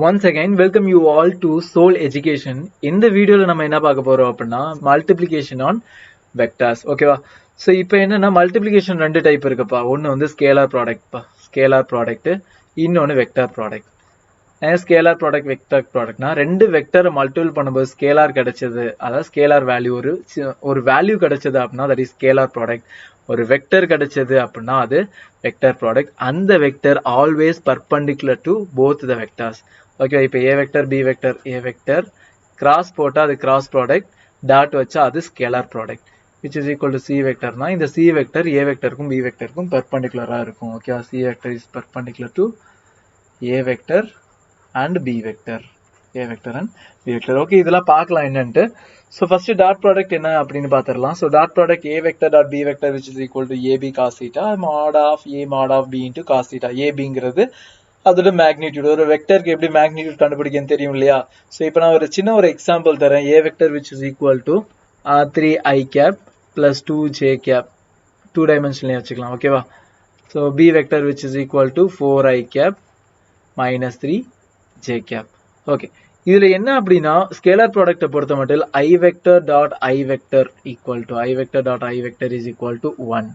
Once again, welcome you all to Soul Education. In the video, நம்ம என்ன பார்க்க போறோம் அப்படின்னா multiplication on vectors. ஓகேவா? ஸோ இப்போ என்னன்னா மல்டிப்ளிகேஷன் ரெண்டு டைப் இருக்குப்பா. ஒன்று வந்து ஸ்கேலார் ப்ராடக்ட்ப்பா, ஸ்கேலார் ப்ராடக்ட், இன்னொன்று vector product. Scalar product vector ப்ராடக்ட்னா ரெண்டு வெக்டரை மல்டிபிள் பண்ணும்போது ஸ்கேலார் கிடைச்சது, அதாவது ஸ்கேலார் வேல்யூ ஒரு வேல்யூ கிடைச்சது அப்படின்னா தட் இஸ் ஸ்கேலார் ப்ராடக்ட். ஒரு வெக்டர் கிடைச்சது அப்படின்னா அது வெக்டர் ப்ராடக்ட். அந்த vector always perpendicular to both the vectors. Okay, இப்போ A vector B vector, A vector cross போட்டால் அது கிராஸ் ப்ராடக்ட், டாட் வச்சா அது scalar product. which is equal to c வெக்டர்னா இந்த c வெக்டர் a வெக்டருக்கும் b வெக்டருக்கும் பெர்பெண்டிகுலரா இருக்கும். ஓகேவா, c vector is perpendicular to a vector and b vector, a vector and b vector. Okay, இதெல்லாம் பார்க்கலாம் என்னன்ட்டு. ஸோ ஃபர்ஸ்ட் டாட் ப்ராடக்ட் என்ன அப்படின்னு பார்த்துடலாம். So dot product a vector dot b vector which is equal to ab cos theta mod of a mod of b into cos theta. abங்கிறது அதோட magnitude. ஒரு வெக்டருக்கு எப்படி magnitude கண்டுபிடிக்கன்னு தெரியும் இல்லையா? ஸோ இப்போ நான் ஒரு சின்ன ஒரு எக்ஸாம்பிள் தரேன். a vector which is equal to 3i cap plus 2j cap, 2 dimensionலயே வச்சுக்கலாம். ஓகேவா? So b vector which is equal to 4i cap minus 3j cap. Okay, இதுல என்ன அப்படின்னா ஸ்கேலார் ப்ராடக்ட்டை பொறுத்த மட்டும் i vector dot i vector equal to i vector dot i vector is equal to 1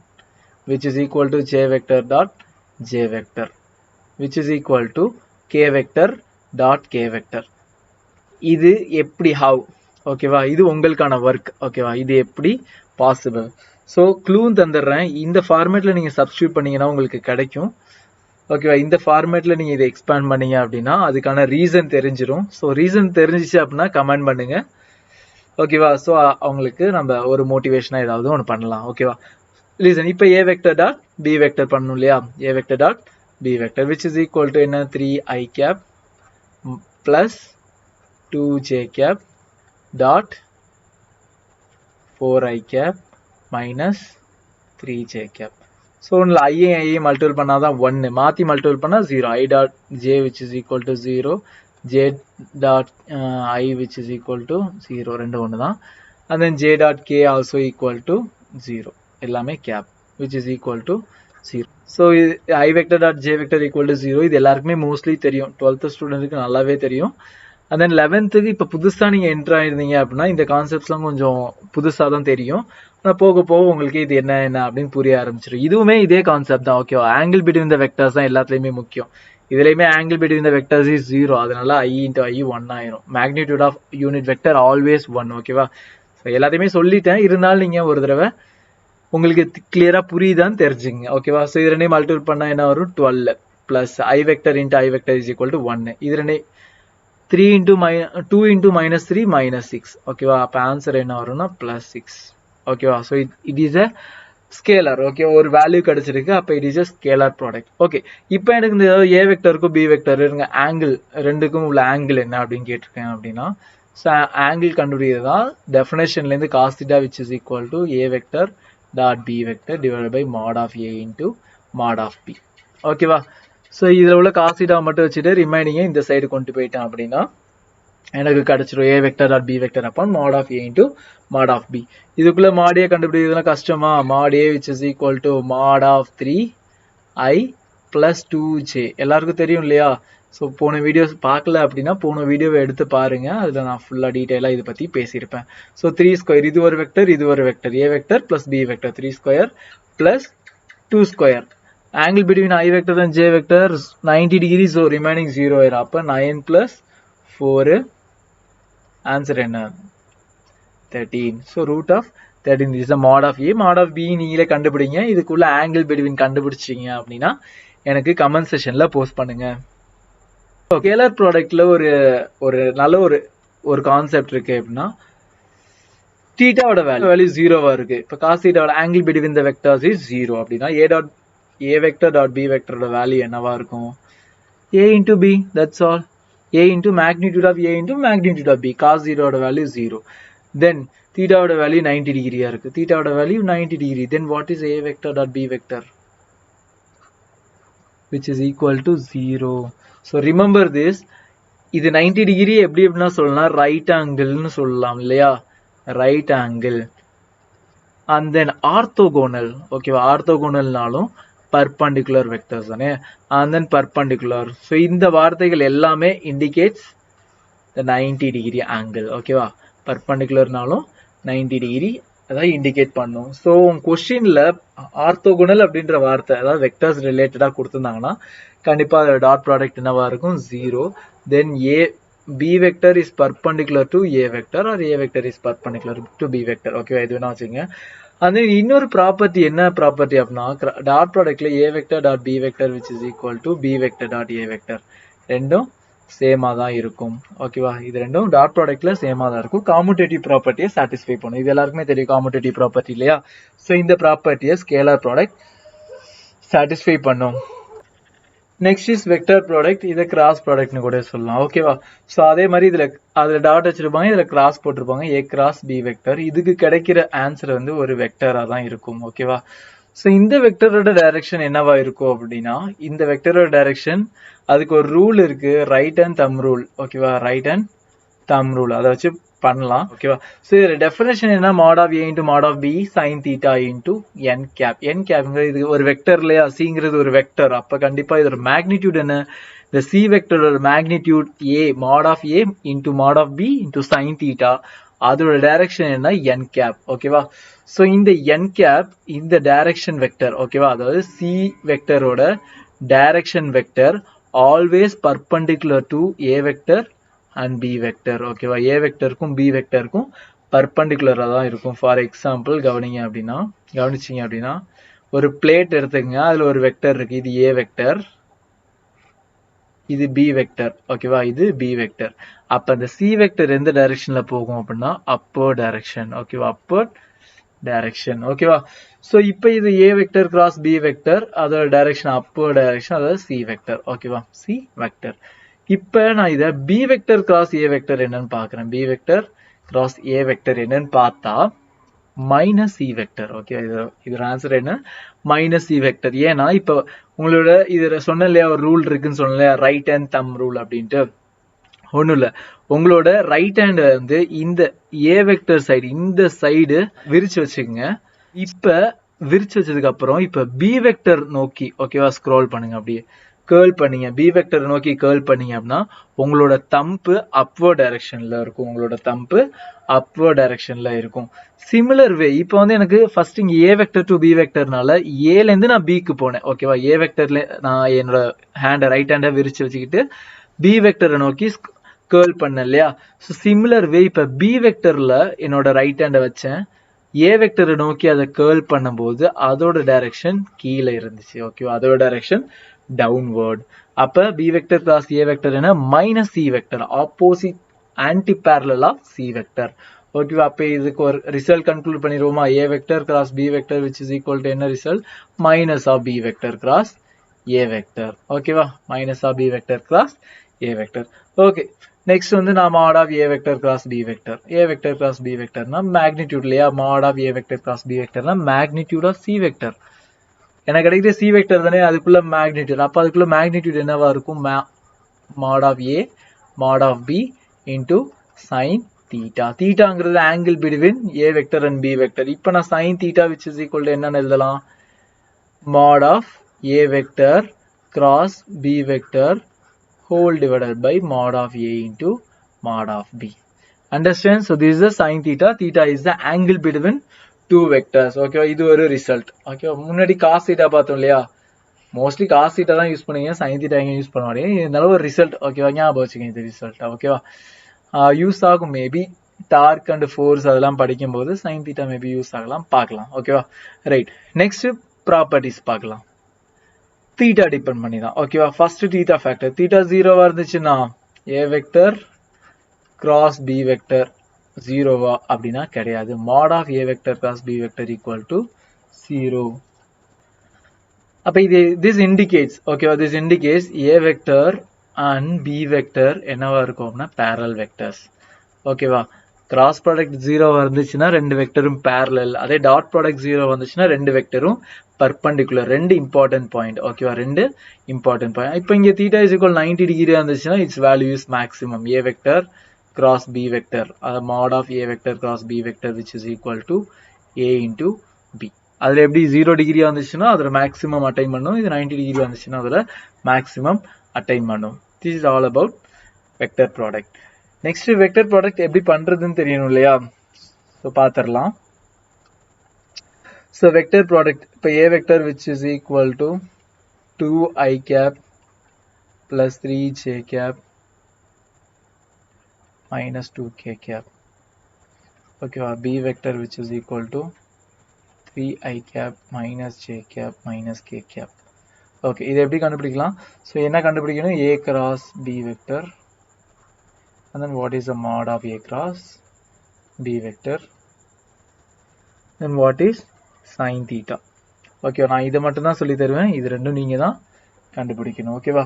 which is equal to j vector dot j vector which is equal to k vector dot k vector. இது எப்படி have? ஓகேவா, இது உங்களுக்கான work. ஓகேவா, இது எப்படி possible? So க்ளூன்னு தந்துடுறேன். இந்த ஃபார்மேட்டில் நீங்கள் சப்ஸ்டியூட் பண்ணீங்கன்னா உங்களுக்கு கிடைக்கும். ஓகேவா, இந்த ஃபார்மேட்டில் நீங்கள் இதை எக்ஸ்பேண்ட் பண்ணீங்க அப்படின்னா அதுக்கான ரீசன் தெரிஞ்சிடும். ஸோ ரீசன் தெரிஞ்சிச்சு அப்படின்னா கமெண்ட் பண்ணுங்க. ஓகேவா, ஸோ அவங்களுக்கு நம்ம ஒரு மோட்டிவேஷனாக ஏதாவது ஒன்று பண்ணலாம். ஓகேவா, ரீசன் இப்போ A vector dot B vector பண்ணணும் இல்லையா? A vector dot B vector which is equal to என்ன, 3i cap plus 2j cap dot 4i cap minus 3j cap. So ஒன்றில் ஐஏ மல்டிபிள் பண்ணால் தான் 1, மாற்றி மல்டிபிள் பண்ணால் 0. i dot j which is equal to 0, j dot i which is equal to 0, ரெண்டு ஒன்று தான். and then j dot k also equal to 0, எல்லாமே cap which is equal to 0. So i vector dot j vector equal to 0 இது எல்லாருக்குமே mostly தெரியும், 12th ஸ்டூடெண்ட்டுக்கு நல்லாவே தெரியும். அண்ட் தென் 11th இப்போ புதுசாக நீங்கள் என்ட்ரு ஆயிருந்தீங்க அப்படின்னா இந்த கான்செப்ட்ஸ்லாம் கொஞ்சம் புதுசாக தான் தெரியும். ஆனால் போக போக உங்களுக்கு இது என்ன அப்படின்னு புரிய ஆரம்பிச்சிடும். இதுவுமே இதே கான்செப்ட் தான். ஓகேவா, ஆங்கிள் பிட்வீன் த வெக்டர்ஸ் தான் எல்லாத்துலேயுமே முக்கியம். இதுலேயுமே angle between the vectors is 0, அதனால i இன்ட்டு i 1 ஆயிரும். Magnitude of unit vector always 1. ஓகேவா, ஸோ எல்லாத்தையுமே சொல்லிட்டேன், இருந்தாலும் நீங்கள் ஒரு தடவை உங்களுக்கு கிளியராக புரியுதான்னு தெரிஞ்சுங்க. ஓகேவா, ஸோ இது ரெண்டையும் மல்டிபிள் பண்ணால் என்ன வரும், 12 plus i vector into i vector is equal to 1. இது ரெண்டே 2 into minus 3 minus 6. ஓகேவா, அப்போ ஆன்சர் என்ன வரும்னா ப்ளஸ் 6. ஓகேவா, so it is a scalar. Okay, ஒரு வேல்யூ கிடைச்சிருக்கு, அப்போ it is a scalar product. Okay, இப்போ எனக்கு இந்த ஏ வெக்டருக்கும் பி வெக்டர் இருங்க ஆங்கிள் ரெண்டுக்கும் உள்ள ஆங்கிள் என்ன அப்படின்னு கேட்டிருக்கேன் அப்படின்னா, ஸோ ஆங்கிள் கண்டுபிடிக்கிறது தான் டெஃபினேஷன்லேருந்து cos theta which is equal to A vector dot B vector divide by mod of A into mod of B. ஓகேவா, ஸோ இதில் உள்ள காஸ் தீட்டாவை மட்டும் வச்சுட்டு ரிமைனிங்கை இந்த சைடு கொண்டு போயிட்டேன் அப்படின்னா எனக்கு கிடைச்சிடும் A vector dot B vector upon mod of A into mod of B. இதுக்குள்ள மாடியை கண்டுபிடிக்கிறதுலாம் கஷ்டமா? Mod A which is equal to mod of 3i plus 2j எல்லாருக்கும் தெரியும் இல்லையா? ஸோ போன வீடியோஸ் பார்க்கல அப்படின்னா போன வீடியோவை எடுத்து பாருங்க, அதில் நான் ஃபுல்லாக டீட்டெயிலாக இதை பற்றி பேசியிருப்பேன். ஸோ 3 ஸ்கொயர், இது ஒரு வெக்டர் இது ஒரு vector, A vector plus B vector 3 square plus 2 square. angle between i vector and j vector 90 degrees, so remaining 0 ஆயிரும். அப்போ 9 plus 4 answer என்ன, 13. so root of 13 is the mod of a. mod of b நீங்களே கண்டுபிடிங்க. இதுக்குள்ள angle between கண்டுபிடிச்சிங்க அப்படின்னா எனக்கு comment செஷன்ல post பண்ணுங்க. Scalar ப்ராடக்ட்ல ஒரு நல்ல ஒரு கான்செப்ட் இருக்கு அப்படின்னா தீட்டாவோட வேல்யூ 0வா இருக்கு. இப்போ cos தீட்டாவோட angle between the vectors is 0 அப்படின்னா a vector dot b vector value என்னவா இருக்கும், a into b, that's all. a into magnitude of a into magnitude of b. cos 0 ஓட வேல்யூ 0. then theta ஓட value 90 டிகிரியா இருக்கு, theta ஓட value 90 degree. then what is a vector dot b vector which is equal to 0. so remember this, இது 90 degree எப்படின்னா சொல்லலாம், right ஆங்கிள்னு சொல்லலாம் இல்லையா, right angle. and then orthogonal. ஓகேவா, ஆர்த்தோகோனல்னாலும் perpendicular vectors தானே, and then perpendicular. So இந்த வார்த்தைகள் எல்லாமே indicates the 90 degree angle. ஓகேவா, perpendicularனாலும் 90 degree அதாவது இண்டிகேட் பண்ணும். ஸோ கொஸ்டின்ல ஆர்த்தோகோனல் அப்படின்ற வார்த்தை அதாவது வெக்டர்ஸ் ரிலேட்டடாக கொடுத்துருந்தாங்கன்னா கண்டிப்பாக அதோட டாட் ப்ராடக்ட் என்னவா இருக்கும், 0. தென் B vector is perpendicular to A vector or A vector is perpendicular to B vector. ஓகேவா, இது வேணா வச்சுங்க. அது இன்னொரு ப்ராப்பர்ட்டி என்ன ப்ராப்பர்ட்டி அப்படின்னா dot ப்ராடக்ட்ல A vector dot B vector which is equal to B vector dot A vector ரெண்டும் சேமா தான் இருக்கும். ஓகேவா, இது ரெண்டும் டாட் ப்ராடக்ட்ல சேமா தான் இருக்கும். காமுடேட்டிவ் ப்ராப்பர்ட்டியை சாட்டிஸ்ஃபை பண்ணும். இது எல்லாருக்குமே தெரியும் காமுடேட்டிவ் ப்ராப்பர்ட்டி இல்லையா. ஸோ இந்த ப்ராப்பர்ட்டியை ஸ்கேலார் ப்ராடக்ட் சாட்டிஸ்ஃபை பண்ணும். நெக்ஸ்ட் இஸ் வெக்டர் ப்ராடக்ட், இதை கிராஸ் ப்ராடக்ட்னு கூட சொல்லலாம். ஓகேவா, ஸோ அதே மாதிரி அதில் டாட் வச்சிருப்பாங்க, இதில் கிராஸ் போட்டிருப்பாங்க, A கிராஸ் B வெக்டர். இதுக்கு கிடைக்கிற ஆன்சர் வந்து ஒரு வெக்டராக தான் இருக்கும். ஓகேவா, ஸோ இந்த வெக்டரோட டைரக்ஷன் என்னவா இருக்கும் அப்படின்னா இந்த வெக்டரோட டைரக்ஷன் அதுக்கு ஒரு ரூல் இருக்கு, ரைட் அண்ட் தம் ரூல். ஓகேவா, ரைட் அண்ட் தம் ரூல் அதை வச்சு பண்ணலாம். ஓகேவா, ஸோ இதில் டெஃபினேஷன் என்ன, mod of A into mod of B sin theta into n cap. n capங்கிறது இது ஒரு வெக்டர் இல்லையா, சிங்கிறது ஒரு வெக்டர். அப்போ கண்டிப்பாக இதோட மேக்னிடியூட் என்ன, இந்த சி வெக்டரோட magnitude A mod of A into mod of B into sin theta, அதோட டைரக்ஷன் என்ன, n cap. ஓகேவா, ஸோ இந்த n cap இந்த டைரக்ஷன் வெக்டர். ஓகேவா, அதாவது சி வெக்டரோட direction vector always perpendicular to A vector and B vector. ஓகேவா, A வெக்டருக்கும் B வெக்டருக்கும் பர்பெண்டிகுலராக தான் இருக்கும். ஃபார் எக்ஸாம்பிள் கவனிச்சிங்க அப்படின்னா ஒரு பிளேட் எடுத்துக்கங்க, அதில் ஒரு வெக்டர் இருக்கு, இது A வெக்டர், இது B வெக்டர். ஓகேவா, இது B வெக்டர். அப்போ அந்த C வெக்டர் எந்த டைரக்ஷன்ல போகும் அப்படின்னா அப்பர் டைரக்ஷன். ஓகேவா, அப்பர் டைரக்ஷன். ஓகேவா, ஸோ இப்போ இது A vector cross B vector, அதோட டைரக்ஷன் அப்பர் டைரக்ஷன், அதாவது C வெக்டர். ஓகேவா, C வெக்டர். இப்போ நான் இதை B vector cross A vector என்னன்னு பார்க்குறேன். B vector cross A vector என்னன்னு பார்த்தா மைனஸ் C வெக்டர். ஓகே, இதோட ஆன்சர் என்ன, மைனஸ் C வெக்டர். ஏன்னா இப்போ உங்களோட இதில் சொன்ன இல்லையா ஒரு ரூல் இருக்குன்னு சொன்ன இல்லையா, ரைட் ஹேண்ட் தம் ரூல் அப்படின்ட்டு. ஒன்றும் இல்லை, உங்களோட ரைட் ஹேண்ட் வந்து இந்த A வெக்டர் சைடு இந்த சைடு விரிச்சு வச்சுக்கோங்க. இப்போ விரிச்சு வச்சதுக்கு அப்புறம் இப்போ B வெக்டர் நோக்கி ஓகேவா ஸ்க்ரோல் பண்ணுங்க, அப்படியே கேர்ள் பண்ணீங்க, B வெக்டர் நோக்கி கேர்ள் பண்ணீங்க அப்படின்னா உங்களோட தம்பு அப்வர்ட் டைரக்ஷன்ல இருக்கும். உங்களோட தம்பு அப்வர்ட் டைரக்ஷன்ல இருக்கும். சிமிலர் வே இப்போ வந்து எனக்கு ஃபர்ஸ்ட் இங்க A வெக்டர் டு B வெக்டர்னால ஏலேருந்து நான் பிக்கு போனேன். ஓகேவா, A வெக்டர்ல நான் என்னோட ஹேண்டை ரைட் ஹேண்டை விரிச்சு வச்சுக்கிட்டு B வெக்டரை நோக்கி கேர்ள் பண்ண இல்லையா. ஸோ சிமிலர் வே இப்போ B வெக்டர்ல என்னோட ரைட் ஹேண்டை வச்சேன், A வெக்டரை நோக்கி அதை கேர்ள் பண்ணும்போது அதோட டைரக்ஷன் கீழே இருந்துச்சு. ஓகேவா, அதோட டைரக்ஷன் டவுன்வர்ட். அப்ப B vector cross A vector என்ன, minus C vector, opposite anti parallel of C vector. ஓகேவா, அப்ப இதுக்கு ஒரு ரிசல்ட் கன்க்ளூட் பண்ணிடுவோமா, A vector cross B vector which is equal to என்ன result, minus of B vector cross A vector. ஓகேவா, minus of B vector cross A vector. Okay, next வந்து நான் mod of A vector cross B vector. A vector cross B வெக்டர்னா magnitude இல்லையா, mod of A vector cross B வெக்டர்னா magnitude of C vector. எனக்கு கிடைக்கிற C vector தானே, அதுக்குள்ள magnitude. அப்போ அதுக்குள்ள மேக்னிடியூட் என்னவா இருக்கும், mod of A mod of B into sin theta. தீட்டாங்கிறது angle between A vector and B vector. இப்போ நான் sin theta which is equal to என்னன்னு எழுதலாம், mod of A vector cross B vector whole divided by mod of A into mod of B. Understand? So this is the sin theta. Theta is the angle between two vectors. Okay, இது ஒரு result. Okay, முன்னாடி cos theta பார்த்தோம் இல்லையா, mostly cos theta தான் use பண்ணுவீங்க, sin theta எங்க use பண்ண மாட்டீங்க. இருந்தாலும் ஒரு ரிசல்ட். ஓகேவா, ஞாபகம் வச்சுக்கோங்க இது ரிசல்ட். ஓகேவா, யூஸ் ஆகும் மேபி டார்க் அண்ட் ஃபோர்ஸ் அதெல்லாம் படிக்கும்போது sin theta மேபி யூஸ் ஆகலாம், பார்க்கலாம். ஓகேவா, ரைட். நெக்ஸ்ட் ப்ராப்பர்ட்டிஸ் பார்க்கலாம். தீட்டா டிபெண்ட் பண்ணி தான். ஓகேவா, ஃபர்ஸ்ட் தீட்டா ஃபேக்டர். தீட்டா 0வா இருந்துச்சுன்னா A vector cross B vector 0வா அப்படின்னா கிடையாது. mod of A vector cross B vector equal to 0. அப்ப இது this indicates, ஓகேவா, this indicates A vector and B vector என்னவா இருக்கும் அப்படின்னா parallel vectors. ஓகேவா, கிராஸ் ப்ராடக்ட் 0 வந்துச்சுன்னா ரெண்டு வெக்டரும் parallel. அதே டாட் ப்ராடக்ட் 0 வந்துச்சுன்னா ரெண்டு வெக்டரும் perpendicular. ரெண்டு இம்பார்ட்டன்ட் பாயிண்ட். ஓகேவா, ரெண்டு இம்பார்ட்டன்ட் பாயிண்ட். இப்போ இங்க θ is equal 90 டிகிரி வந்துச்சுன்னா its value is maximum. A vector cross B vector, mod of A vector cross B vector which is equal to A into B. அதில் எப்படி 0 degree வந்துச்சுன்னா அதில் maximum attain பண்ணும், இது 90 degree வந்துச்சுன்னா அதில் மேக்ஸிமம் அட்டைன் பண்ணும். This is all about vector product. Next vector product எப்படி பண்ணுறதுன்னு தெரியணும் இல்லையா? ஸோ பார்த்துடலாம். ஸோ வெக்டர் ப்ராடக்ட் இப்போ A vector which is equal to 2i cap plus 3j cap minus 2k cap. Okay, B vector which is equal to 3i cap minus j cap minus k cap. Okay, இது எப்படி கண்டுபிடிக்கலாம்? So என்ன கண்டுபிடிக்கணும்? A cross B vector and then what is the mod of A cross B vector, then what is sin theta. Okay, நான் இதை மட்டும் தான் சொல்லி தருவேன், இது ரெண்டும் நீங்க தான் கண்டுபிடிக்கணும். ஓகேவா?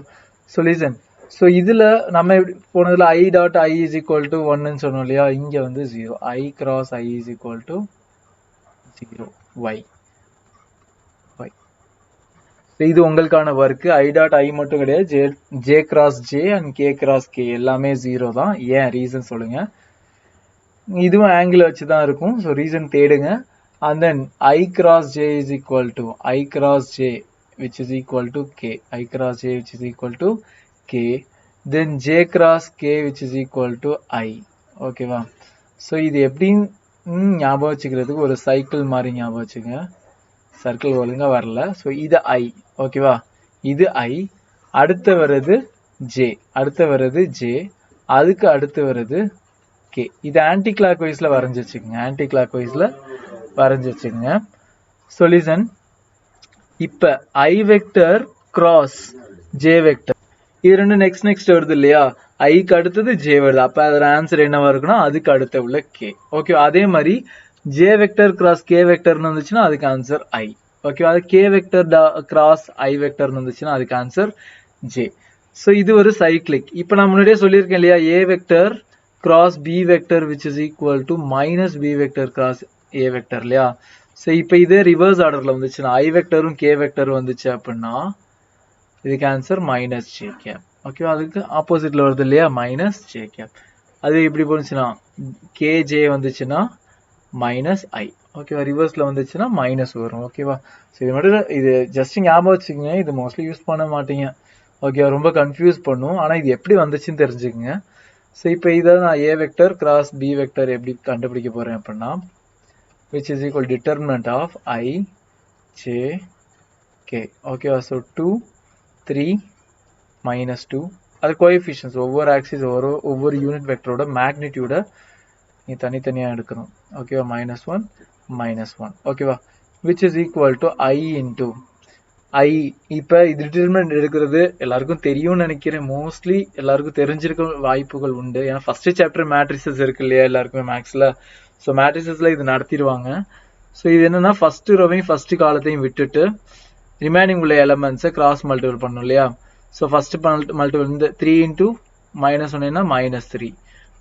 So listen. ஸோ இதுல நம்ம போனதுல I dot I is equal to 1ன்னு சொன்னோம் இல்லையா? இங்க வந்து 0, I cross I is equal to 0 y. இது உங்களுக்கான ஒர்க். I டாட் I மட்டும் கிடையாது, J cross J and K cross K எல்லாமே 0 தான். ஏன் ரீசன் சொல்லுங்க. இதுவும் ஆங்கிள் வச்சு தான் இருக்கும். ஸோ ரீசன் தேடுங்க. And then I cross J is equal to I cross J which is equal to K. I cross J which is equal to K. Then J cross K which is equal to I. Okay வா? So இது எப்படின்னு ஞாபகம் வச்சுக்கிறதுக்கு ஒரு cycle மாதிரி ஞாபகம் வச்சுங்க. Circle ஒழுங்கா வரல. ஸோ இது I. ஓகேவா? இது I. அடுத்து வர்றது J. அடுத்து வர்றது J. அதுக்கு அடுத்து வர்றது K. இது ஆன்டி கிளாக் வைஸ்ல வரைஞ்சி வச்சுக்கோங்க. ஆன்டி கிளாக் வைஸ்ல வரைஞ்சி வச்சுக்கோங்க. சொல்யூஷன். இப்ப I vector cross J vector இது ரெண்டு நெக்ஸ்ட் வருது இல்லையா? ஐக்கு அடுத்தது J வருது. அப்ப அதோட ஆன்சர் என்னவா இருக்குன்னா அதுக்கு அடுத்த உள்ள K. ஓகே, அதே மாதிரி J வெக்டர் கிராஸ் K வெக்டர்னு வந்துச்சுன்னா அதுக்கு ஆன்சர் I. ஓகே, அது K வெக்டர் கிராஸ் I வெக்டர்னு வந்துச்சுன்னா அதுக்கு ஆன்சர் J. ஸோ இது ஒரு சைக்ளிக். இப்போ நான் முன்னாடியே சொல்லியிருக்கேன் இல்லையா? A vector cross B vector which is equal to minus B vector cross A vector இல்லையா? ஸோ இப்போ இதே ரிவர்ஸ் ஆர்டர்ல வந்துச்சுன்னா I வெக்டரும் K வெக்டர் வந்துச்சு அப்படின்னா இதுக்கு ஆன்சர் மைனஸ் J கேப். ஓகேவா? அதுக்கு ஆப்போசிட்ல வருது இல்லையா? Minus J cap. அது எப்படி போனுச்சுன்னா KJ வந்துச்சுன்னா மைனஸ் I. ஓகேவா? ரிவர்ஸ்ல வந்துச்சுன்னா மைனஸ் வரும். ஓகேவா? ஸோ இது மட்டும் இது ஜஸ்ட் ஞாபகம் வச்சுக்கோங்க. இது மோஸ்ட்லி யூஸ் பண்ண மாட்டீங்க. ஓகே, ரொம்ப கன்ஃபியூஸ் பண்ணும். ஆனால் இது எப்படி வந்துச்சுன்னு தெரிஞ்சுக்கங்க. ஸோ இப்போ இதை நான் A vector cross B vector எப்படி கண்டுபிடிக்க போறேன் அப்படின்னா which is equal determinant of I J K. ஓகேவா? ஸோ 2 3 minus 2 அது கோஎஃபிஷியன்ட்ஸ். ஒவ்வொரு ஆக்சிஸ் ஒவ்வொரு யூனிட் வெக்டரோட மேக்னிடியூட நீ தனித்தனியா எடுக்கணும். ஓகேவா? -1 -1. ஓகேவா? which is equal to I into I. இப்போ இது டிட்டர்மினன்ட் எடுக்கிறது எல்லாருக்கும் தெரியும்னு நினைக்கிறேன். மோஸ்ட்லி எல்லாருக்கும் தெரிஞ்சிருக்க வாய்ப்புகள் உண்டு. ஏன்னா ஃபர்ஸ்ட் சாப்டர் மேட்ரிசஸ் இருக்கு இல்லையா எல்லாருக்குமே மேக்ஸ்ல. ஸோ மேட்ரிசஸ்ல இது நடத்திடுவாங்க. ஸோ இது என்னன்னா ஃபர்ஸ்ட் ரோவையும் ஃபர்ஸ்ட் காலத்தையும் விட்டுட்டு ரிமைனிங் உள்ள எலமெண்ட்ஸை கிராஸ் மல்டிபிள் பண்ணும் இல்லையா? ஸோ ஃபர்ஸ்ட் மல்டிபிள் இந்த 3 இன்டூ -1 -3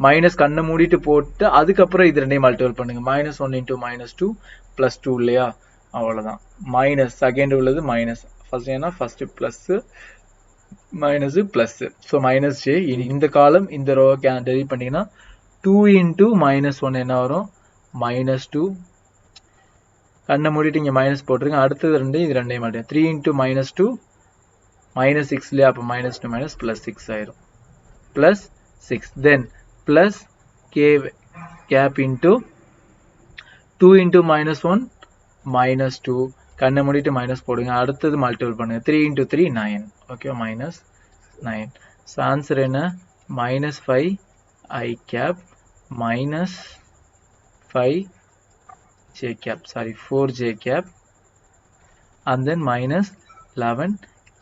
மைனஸ் கண்ணை மூடிட்டு போட்டு அதுக்கப்புறம் இது ரெண்டையும் மல்டிபிள் பண்ணுங்க. -1 இன்டூ -2 +2 இல்லையா? அவ்வளோதான். மைனஸ் செகண்ட் உள்ளது மைனஸ், ஃபர்ஸ்ட் ஏன்னா first plus minus plus. So minus J. இந்த காலம் இந்த ரோ டெரிவ் பண்ணீங்கன்னா 2 இன்டூ -1 என்ன வரும்? -2. கண்ணை மூடிட்டு இங்கே மைனஸ் போட்டுருங்க. அடுத்தது ரெண்டு இது ரெண்டையும் மாட்டேன். 3 இன்டூ -2 -6 இல்லையா? அப்போ -2 +6 ஆயிரும். +6. Then plus K cap into 2 into -1 -2. கண்ணை மூடிட்டு மைனஸ் போடுங்க. அடுத்தது மல்டிபிள் பண்ணுங்க. 3 இன்டூ 3 9. ஓகே, -9. ஸோ ஆன்சர் என்ன? -5 I cap -5 J cap, sorry 4 J cap and then -11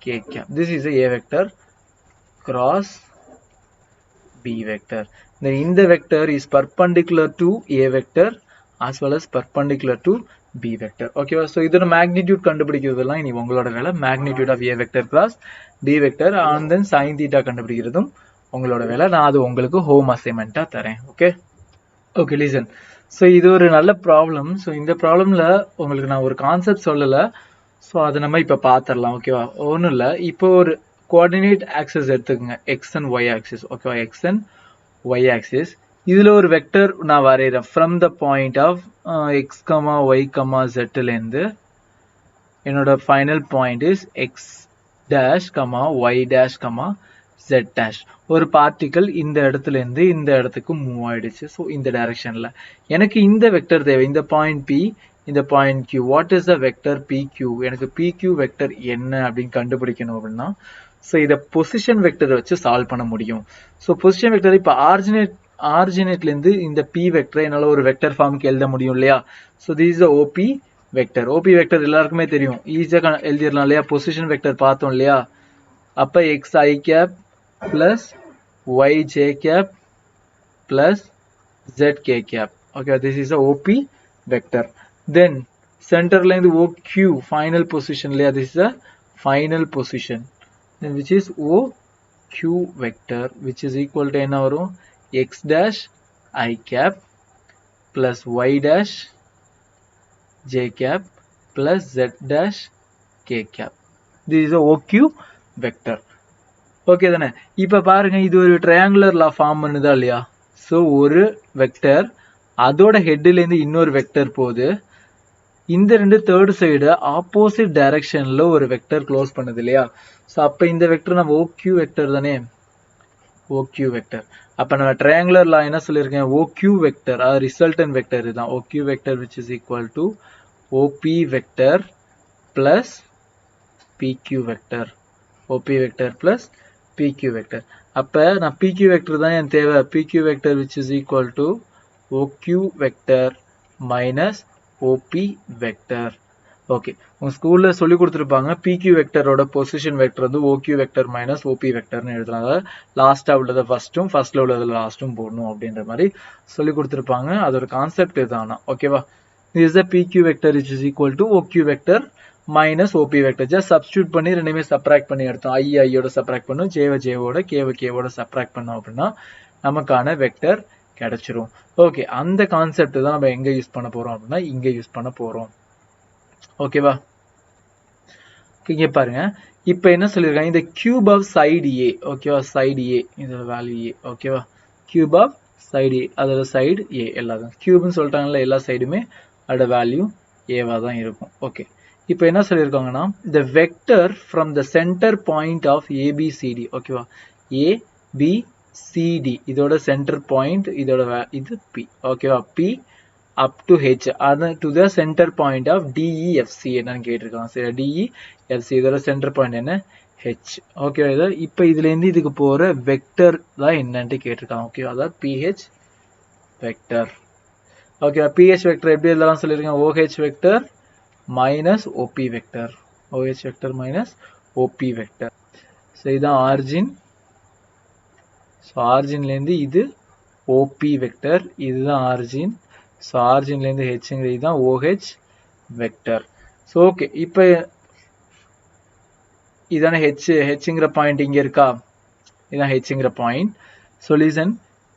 K cap. This is a vector cross B vector. Then in the vector is perpendicular to A vector as well as perpendicular to B vector. Okay, so இதோட magnitude கண்டுபிடிக்கிறதுலாம் இனி உங்களோட வேலை. magnitude of A vector cross B vector and then sin theta கண்டுபிடிக்கிறதும் உங்களோட வேலை. நான் அது உங்களுக்கு home அசைன்மெண்ட்டாக தரேன். Okay listen. ஸோ இது ஒரு நல்ல ப்ராப்ளம். ஸோ இந்த ப்ராப்ளமில் உங்களுக்கு நான் ஒரு கான்செப்ட் சொல்லலை. ஸோ அதை நம்ம இப்போ பார்த்துடலாம். ஓகேவா? ஒன்றும் இல்லை. இப்போ ஒரு கோஆர்டினேட் ஆக்சிஸ் எடுத்துக்கோங்க. X and y axis. ஓகேவா? X and y axis. இதில் ஒரு வெக்டர் நான் வரைகிறேன். From the point of x comma y comma ஜெட்லேருந்து என்னோட final point is x dash comma y dash comma z dash. ஒரு பார்ட்டிக்கல் இந்த இடத்துல இருந்து இந்த இடத்துக்கு மூவ் ஆயிடுச்சு. ஸோ இந்த டைரக்ஷன்ல எனக்கு இந்த வெக்டர் தேவை. இந்த பாயிண்ட் P, இந்த point Q. What is the vector PQ? எனக்கு PQ வெக்டர் என்ன அப்படின்னு கண்டுபிடிக்கணும் அப்படின்னா, ஸோ இதை பொசிஷன் வெக்டர் வச்சு சால்வ் பண்ண முடியும். ஸோ பொசிஷன் வெக்டர் இப்போ ஆரிஜினேட்ல இருந்து இந்த P வெக்டரை என்னால ஒரு வெக்டர் ஃபார்முக்கு எழுத முடியும் இல்லையா? So this is OP vector. OP vector எல்லாருக்குமே தெரியும், ஈஸியாக எழுதிடலாம் இல்லையா? பொசிஷன் வெக்டர் பார்த்தோம் இல்லையா? அப்ப xi cap plus yj cap plus zk cap. Okay, this is OP vector. Then சென்டர்ல இருந்து OQ ஃபைனல் பொசிஷன் இல்லையா? This is final position, which is OQ vector, which is equal to என்ன வரும்? x dash I cap plus y dash j cap plus z dash k cap. This is a OQ vector. Okay தானே? இப்ப பாருங்க, இது ஒரு triangular லா form பண்ணுதா இல்லையா? So ஒரு வெக்டர் அதோட ஹெட்ல இருந்து இன்னொரு வெக்டர் போகுது, இந்த ரெண்டு தேர்ட் சைடு ஆப்போசிட் டைரக்ஷன்ல ஒரு வெக்டர் க்ளோஸ் பண்ணுது இல்லையா? ஸோ அப்ப இந்த வெக்டர் நம்ம OQ வெக்டர் தானே? OQ vector. அப்ப நம்ம ட்ரையாங்குலர் லா என்ன சொல்லியிருக்கேன்? OQ வெக்டர், அது ரிசல்டன்ட் வெக்டர் இதுதான். OQ vector which is equal to OP vector plus PQ vector. OP vector plus PQ vector. அப்ப நான் PQ வெக்டர் தான் என் தேவை. PQ vector which is equal to OQ vector minus OP vector. Okay, உங்க ஸ்கூல்ல சொல்லி கொடுத்துருப்பாங்க PQ வெக்டரோட position vector வந்து OQ vector minus OP வெக்டர்னு எழுதுறாங்க. லாஸ்டா உள்ளதை ஃபர்ஸ்ட்டும் ஃபர்ஸ்ட்ல உள்ளதை லாஸ்ட்டும் போடணும் அப்படின்ற மாதிரி சொல்லி கொடுத்துருப்பாங்க. அதோட கான்செப்ட் இதுதானா? ஓகேவா? this is the PQ vector which is equal to OQ vector minus OP vector. just substitute பண்ணி ரெண்டுமே சப்ட்ராக்ட் பண்ணி எடுத்தோம். I யோட சப்ட்ராக்ட் பண்ணோம், J ஓட, K வோட சப்ட்ராக்ட் பண்ணோம் அப்படின்னா நமக்கான வெக்டர் கிடைச்சிரும். ஓகே, அந்த கான்செப்ட் தான் நம்ம எங்க யூஸ் பண்ண போறோம் அப்படின்னா இங்க யூஸ் பண்ண போறோம். ஓகேவா? இங்க பாருங்க, இப்போ என்ன சொல்லிருக்காங்க? இந்த கியூப் ஆஃப் சைடு A, ஓகேவா? சைடு A, இதோட வேல்யூ A, ஓகேவா? கியூப் ஆஃப் சைடு A, அதோட சைடு A, எல்லாரும் கியூப்னு சொல்லிட்டாங்கல்ல, எல்லா சைடுமே அதோட வேல்யூ ஏவா தான் இருக்கும். ஓகே, இப்போ என்ன சொல்லியிருக்காங்கன்னா the vector from the center point of ABCD, ஓகேவா? ABCD இதோட சென்டர் பாயிண்ட், இதோட இது P, ஓகேவா? P up to H to the center point of DEFC என்னன்னு கேட்டிருக்காங்க. சரி, DEFC இதோட சென்டர் பாயிண்ட் என்ன? H. ஓகே, இப்போ இதுல இருந்து இதுக்கு போற வெக்டர் தான் என்னன்னு கேட்டிருக்காங்க. ஓகே, அதாவது PH vector. Okay, PH vector எப்படி எழுதலாம் சொல்லிருக்கேன்? OH vector minus OP vector. OH vector minus OP vector. So இதுதான் ஆரிஜின். ஸோ ஆரிஜின்ல இருந்து இது OP வெக்டர், இதுதான் ஆரிஜின். ஸோ ஆரிஜின்ல இருந்து ஹெச்ங்கிறது இதுதான் OH வெக்டர். ஸோ ஓகே, இப்போ இதான ஹெச்ங்கிற பாயிண்ட் இங்க இருக்கா? இதான் ஹெச்ங்கிற பாயிண்ட். சொல்யூஷன்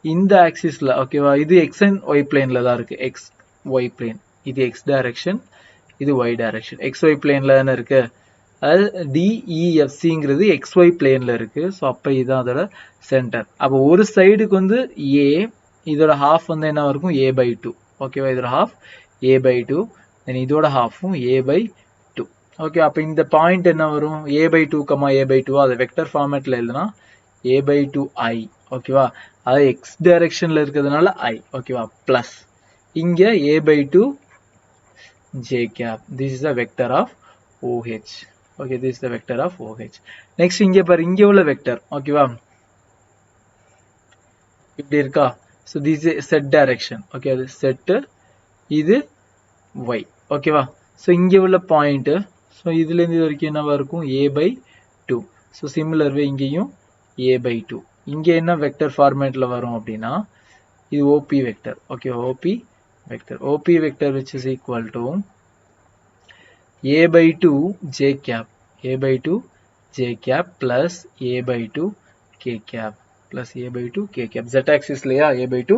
இந்த ஆக்சிஸ்ல, ஓகேவா? இது எக்ஸ் அண்ட் ஒய் பிளேன்ல தான் இருக்கு. எக்ஸ் ஒய் பிளேன், இது எக்ஸ் டைரக்ஷன், இது ஒய் டைரக்ஷன். எக்ஸ் ஒய் பிளேன்ல தானே இருக்கு. அது DEFCங்கிறது எக்ஸ் ஒய் பிளேன்ல இருக்கு. ஸோ அப்போ இதுதான் அதோட சென்டர். அப்போ ஒரு சைடுக்கு வந்து A, இதோட ஹாஃப் வந்து என்ன இருக்கும்? A/2, ஓகேவா? இதோட ஹாஃப் A/2, தென் இதோட ஹாஃபும் A/2. ஓகே, அப்போ இந்த பாயிண்ட் என்ன வரும்? A/2, A/2 அதை வெக்டர் ஃபார்மேட்ல எழுதுனா A/2I, ஓகேவா? அது எக்ஸ் டைரக்ஷன்ல இருக்கிறதுனால I, ஓகேவா? பிளஸ் இங்க A/2 J cap. This is the vector of OH. Okay, this is the vector of OH. Next இங்க பாரு, இங்க உள்ள வெக்டர், ஓகேவா? இப்படி இருக்கா? So this is Z direction. Okay, அது Z, இது Y, ஓகேவா? So இங்க உள்ள பாயிண்ட், so இதுல இருந்து இது வரைக்கும் என்னவா இருக்கும்? A/2. So similar way இங்கேயும் A/2. இங்க என்ன வெக்டர் ஃபார்மேட்ல வரும் அப்படின்னா இது OP vector. Okay, OP vector. OP vector which is equal to A/2 J cap, A/2 J cap plus A/2 K cap plus A/2 K cap. Z axis லையா A/2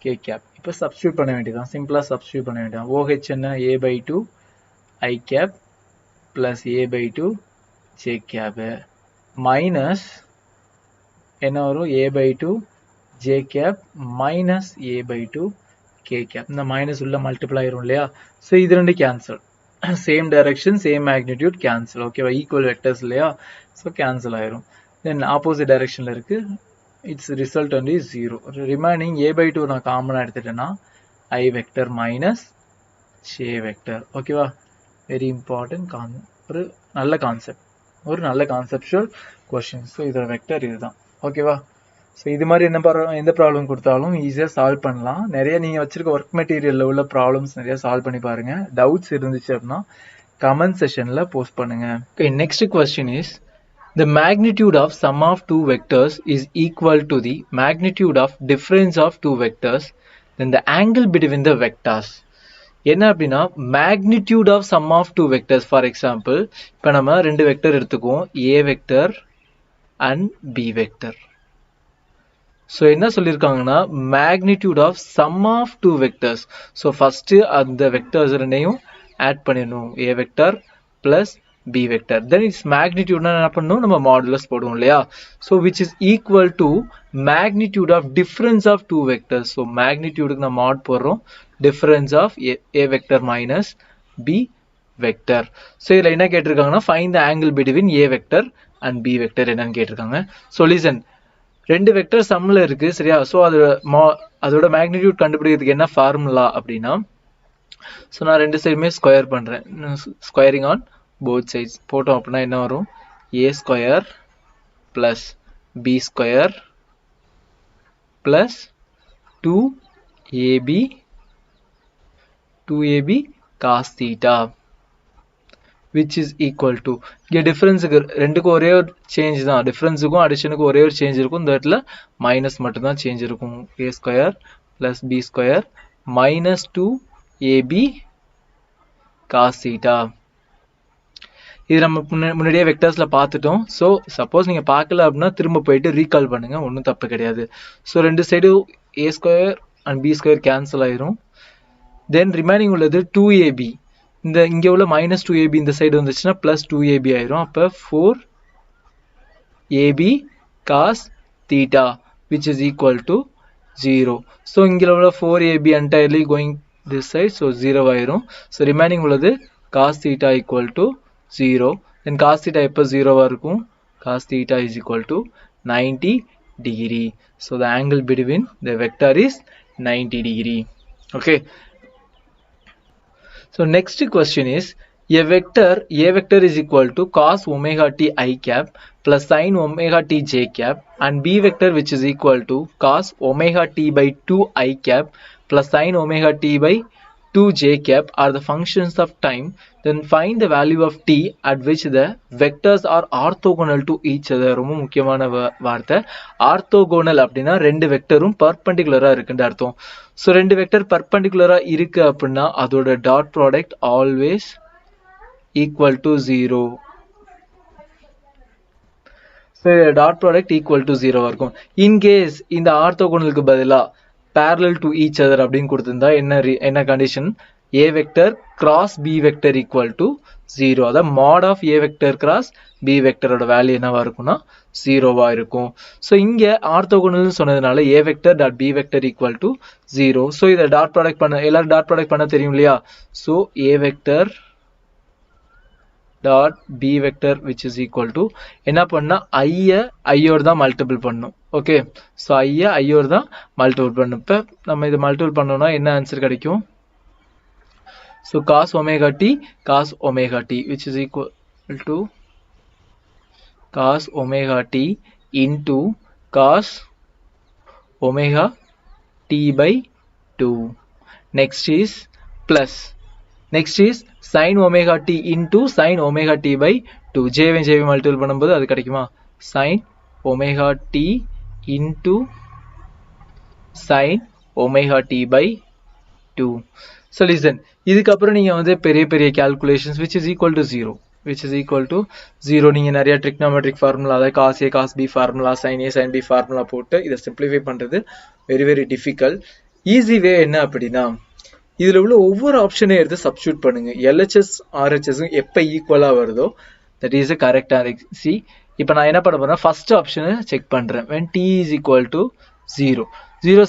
K cap. இப்போ substitute பண்ண வேண்டியதான், சிம்பிளா substitute பண்ண வேண்டியதான். OH என்ன? A/2 I cap plus A/2 J cap minus என்ன வரும்? A/2 J cap minus A/2 K cap. இந்த மைனஸ் உள்ள மல்டிப்ளை ஆயிரும் இல்லையா? ஸோ இது ரெண்டு cancel. Same direction same magnitude cancel. ஓகேவா, ஈக்குவல் வெக்டர்ஸ் இல்லையா, ஸோ கேன்சல் ஆயிரும். தென் ஆப்போசிட் டைரக்ஷன்ல இருக்கு, இட்ஸ் ரிசல்ட் வந்து 0. ரிமைனிங் a/2 நான் காமனாக எடுத்துட்டேன்னா I vector minus j vector. ஓகேவா, வெரி இம்பார்ட்டன்ட் ஒரு நல்ல கான்செப்ட், ஒரு நல்ல கான்செப்டுவல் கொஸ்டின். ஸோ இதோட வெக்டர் இதுதான். ஓகேவா, ஸோ இது மாதிரி எந்த ப்ராப்ளம் கொடுத்தாலும் ஈஸியாக சால்வ் பண்ணலாம். நிறைய நீங்கள் வச்சிருக்க ஒர்க் மெட்டீரியலில் உள்ள ப்ராப்ளம்ஸ் நிறைய சால்வ் பண்ணி பாருங்க. டவுட்ஸ் இருந்துச்சு அப்படின்னா கமெண்ட் செஷனில் போஸ்ட் பண்ணுங்க. Okay, next question is the magnitude of sum of two vectors is equal to the magnitude of difference of two vectors, then the angle between the vectors. என்ன அப்படின்னா magnitude of sum of two vectors. For example, இப்போ நம்ம ரெண்டு vector எடுத்துக்குவோம், a vector and b vector. So என்ன சொல்லியிருக்காங்கன்னா magnitude of sum of two vectors. So first அந்த vectors ரெண்டையும் ஆட் பண்ணிடணும், a vector plus b vector. Then its magnitude என்ன பண்ணணும், நம்ம மாடுலஸ் போடுவோம் இல்லையா. So which is equal to magnitude of difference of two vectors. So magnitude நான் mod போடுறோம், difference of a vector minus b vector. So இதில் என்ன கேட்டிருக்காங்கன்னா find the angle between a vector and b vector என்னன்னு கேட்டிருக்காங்க. So listen, ரெண்டு vector சம்ல இருக்கு சரியா. So அதோட மேக்னிடியூட் கண்டுபிடிக்கிறதுக்கு என்ன ஃபார்முலா அப்படின்னா, ஸோ நான் ரெண்டு சைடுமே ஸ்கொயர் பண்றேன், ஸ்கொயரிங் ஆன் both sides போட்டோம் அப்படின்னா என்ன வரும், a square plus b square plus 2ab cos theta which is equal to, இங்க டிஃபரன்ஸுக்கு ரெண்டுக்கும் ஒரே ஒரு சேஞ்ச் தான், டிஃபரன்ஸுக்கும் அடிஷனுக்கும் ஒரே ஒரு சேஞ்ச் இருக்கும், இந்த இடத்துல மைனஸ் மட்டும் தான் சேஞ்ச் இருக்கும். a square plus b square minus 2ab cos theta. இது நம்ம முன்னாடியே வெக்டர்ஸ்ல பார்த்துட்டோம். ஸோ சப்போஸ் நீங்க பார்க்கல அப்படின்னா திரும்ப போயிட்டு ரீகால் பண்ணுங்க, ஒன்றும் தப்பு கிடையாது. ஸோ ரெண்டு side a square and b square cancel ஆயிரும். தென் ரிமைனிங் உள்ளது 2ab, இந்த இங்க உள்ள மைனஸ் 2ab இந்த சைடு வந்துச்சுன்னா பிளஸ் 2ab ஆயிரும். அப்போ 4ab cos theta which is equal to 0. So இங்க உள்ள 4ab entirely going this side, so 0 ஆயிரும். ஸோ ரிமைனிங் உள்ளது cos theta equal to 0. then cos theta எப்போ 0 இருக்கும், cos theta is equal to 90 degree. So the angle between the vector is 90 degree. Okay, so next question is a vector is equal to cos omega t I cap plus sin omega t j cap and b vector which is equal to cos omega t by 2 I cap plus sin omega t by 2 j cap are the functions of time. Then find the value of t at which the vectors are orthogonal to each other. ரொம்ப முக்கியமான வார்த்தை orthogonal அப்படின்னா ரெண்டு வெக்டரும் பர்பெண்டிகுலரா இருக்குன்னு அர்த்தம். So ரெண்டு vector பர்பெண்டிகுலரா இருக்கு அப்படின்னா அதோட dot product always equal to 0. So dot product equal to 0 இருக்கும். இன்கேஸ் இந்த ஆர்த்தோகோனலுக்கு பதிலா parallel to each other அப்படின்னு கொடுத்திருந்தா என்ன condition, a vector cross b vector equal to 0. அதாவது mod of a vector cross b vector ஓட வேல்யூ என்னவா இருக்கும்னா 0வா இருக்கும். ஸோ இங்க ஆர்த்தோகோனல் சொன்னதுனால a vector dot b vector equal to 0. So இதை டாட் ப்ராடக்ட் பண்ண எல்லாரும் டாட் ப்ராடக்ட் பண்ண தெரியும் இல்லையா. So a vector dot b vector which is equal to என்ன பண்ணா ஐயோட தான் மல்டிபிள் பண்ணும். ஓகே, ஸோ ஐயோட தான் மல்டிபிள் பண்ணும். இப்போ நம்ம இதை மல்டிபிள் பண்ணோம்னா என்ன ஆன்சர் கிடைக்கும், so cos omega t which is equal to cos omega t into cos omega t by 2. Next is plus, next is sin omega t into sin omega t by 2. ஜேவை multiple பண்ணும்போது அது கிடைக்குமா, sin omega t into sin omega t by 2. So listen, இதுக்கப்புறம் நீங்க வந்து பெரிய பெரிய calculations which is equal to 0 நீங்க நிறைய trigonometric formula, அதாவது cos a cos b formula, sin a sin b formula போட்டு இதை simplify பண்றது very difficult. ஈஸி வே என்ன அப்படின்னா இதுல உள்ள ஒவ்வொரு ஆப்ஷனையும் எடுத்து சப்ஸ்டிட்யூட் பண்ணுங்க. LHS RHS எப்ப ஈக்குவலா வருதோ that is a correct answer. See, இப்போ நான் என்ன பண்ண போறேன், ஃபர்ஸ்ட் ஆப்ஷனை செக் பண்றேன். when t is equal to 0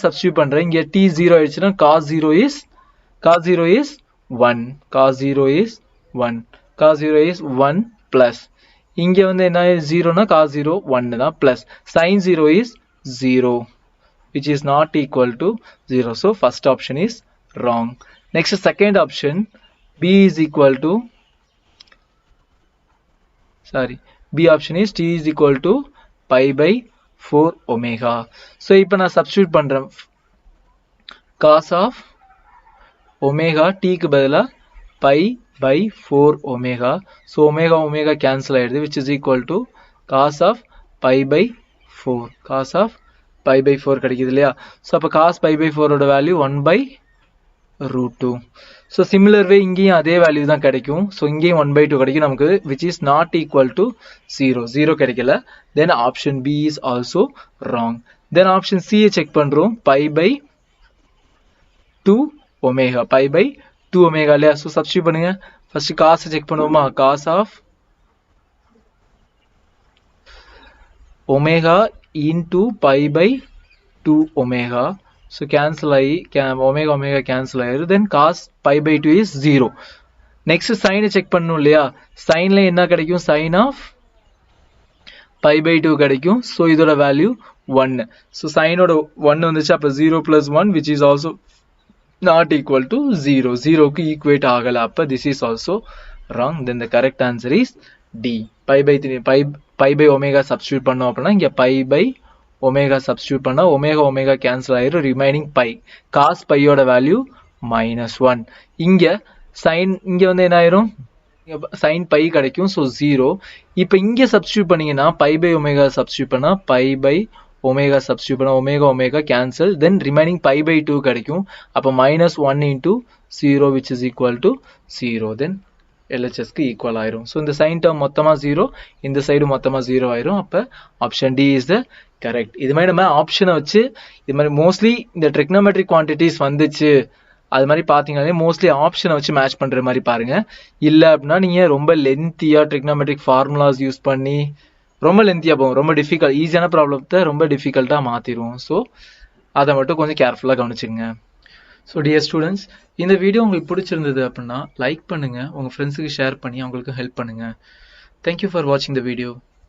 substitute பண்றேன். இங்க t 0 ஆயிடுச்சுன்னா cos 0 is 1, cos 0 is 1. Cos 0 is 1 plus. இங்க வந்து என்ன 0 னா cos 0 1 தான் plus. Sin 0 is 0, which is not equal to 0. So first option is wrong. Next second option, B is equal to, B option is T is equal to pi by 4 omega. So இப்போ நான் substitute பண்றேன். Cos of omega t க்கு பதிலா pi by 4 omega. So omega omega cancel ஆயிடுது, which is equal to cos of pi by 4. Cos of pi by 4 கிடைக்குது இல்லையா? So அப்ப cos pi by 4 ஓட value 1 by root 2. So similar way இங்கேயும் அதே value தான் கிடைக்கும். So இங்கேயும் 1 by 2 கிடைக்கும் நமக்கு, which is not equal to 0. 0 கிடைக்கல. Then option B is also wrong. Then option C check பண்றோம். Pi by 2 omega. Pi by 2 omega இல்லையா? So substitute பண்ணுங்க. First cos செக் பண்ணுவோமா? Cos of omega into pi by 2 omega. So cancel ஆகி omega omega cancel ஆயிரு. Then cos pi by 2 is 0. Next sin check பண்ணணும் இல்லையா? Sinல என்ன கிடைக்கும்? Sin of pi by 2 கிடைக்கும். So இதோட வேல்யூ 1. So sin ஓட 1 வந்துச்சு, அப்ப 0 plus 1, which is also not equal to 0. 0 க்கு equate ஆகல, அப்ப this is also wrong. Then the correct answer is D. Pi by omega substitute பண்ணோம் அப்படின்னா இங்க pi by omega substitute பண்ணா omega omega cancel ஆயிரும், remaining pi. Cos pi ஓட value -1. இங்க sin இங்க வந்து என்ன ஆயிரும்? sin pi கிடைக்கும். So 0. இப்போ இங்க substitute பண்ணீங்கன்னா pi by omega substitute பண்ணா pi by omega substitute பண்ணா omega omega cancel, then remaining pi by 2 கிடைக்கும். அப்ப -1 into 0, which is equal to 0. Then LHS க்கு equal ஆயிரும். So இந்த sin term மொத்தமா 0, இந்த சைடு மொத்தமா 0 ஆயிரும். அப்ப option D is the correct. இது மாதிரி நம்ம ஆப்ஷனை வச்சு இது மாதிரி மோஸ்ட்லி இந்த trigonometric quantities வந்துச்சு அது மாதிரி பாத்தீங்கன்னா மோஸ்ட்லி ஆப்ஷனை வச்சு மேட்ச் பண்ற மாதிரி பாருங்க. இல்ல அப்படின்னா நீங்க ரொம்ப லென்த்தியா trigonometric formulas யூஸ் பண்ணி ரொம்ப லென்த்தியா போகும், ரொம்ப டிஃபிகல்ட். ஈஸியான ப்ராப்ளத்தை ரொம்ப டிஃபிகல்ட்டா மாத்திரும். ஸோ அதை மட்டும் கொஞ்சம் கேர்ஃபுல்லா கவனிச்சுங்க. ஸோ டியர் ஸ்டூடெண்ட்ஸ், இந்த வீடியோ உங்களுக்கு பிடிச்சிருந்தது அப்படின்னா லைக் பண்ணுங்க, உங்க ஃப்ரெண்ட்ஸுக்கு ஷேர் பண்ணி அவங்களுக்கு ஹெல்ப் பண்ணுங்க. தேங்க்யூ ஃபார் வாட்சிங் த வீடியோ.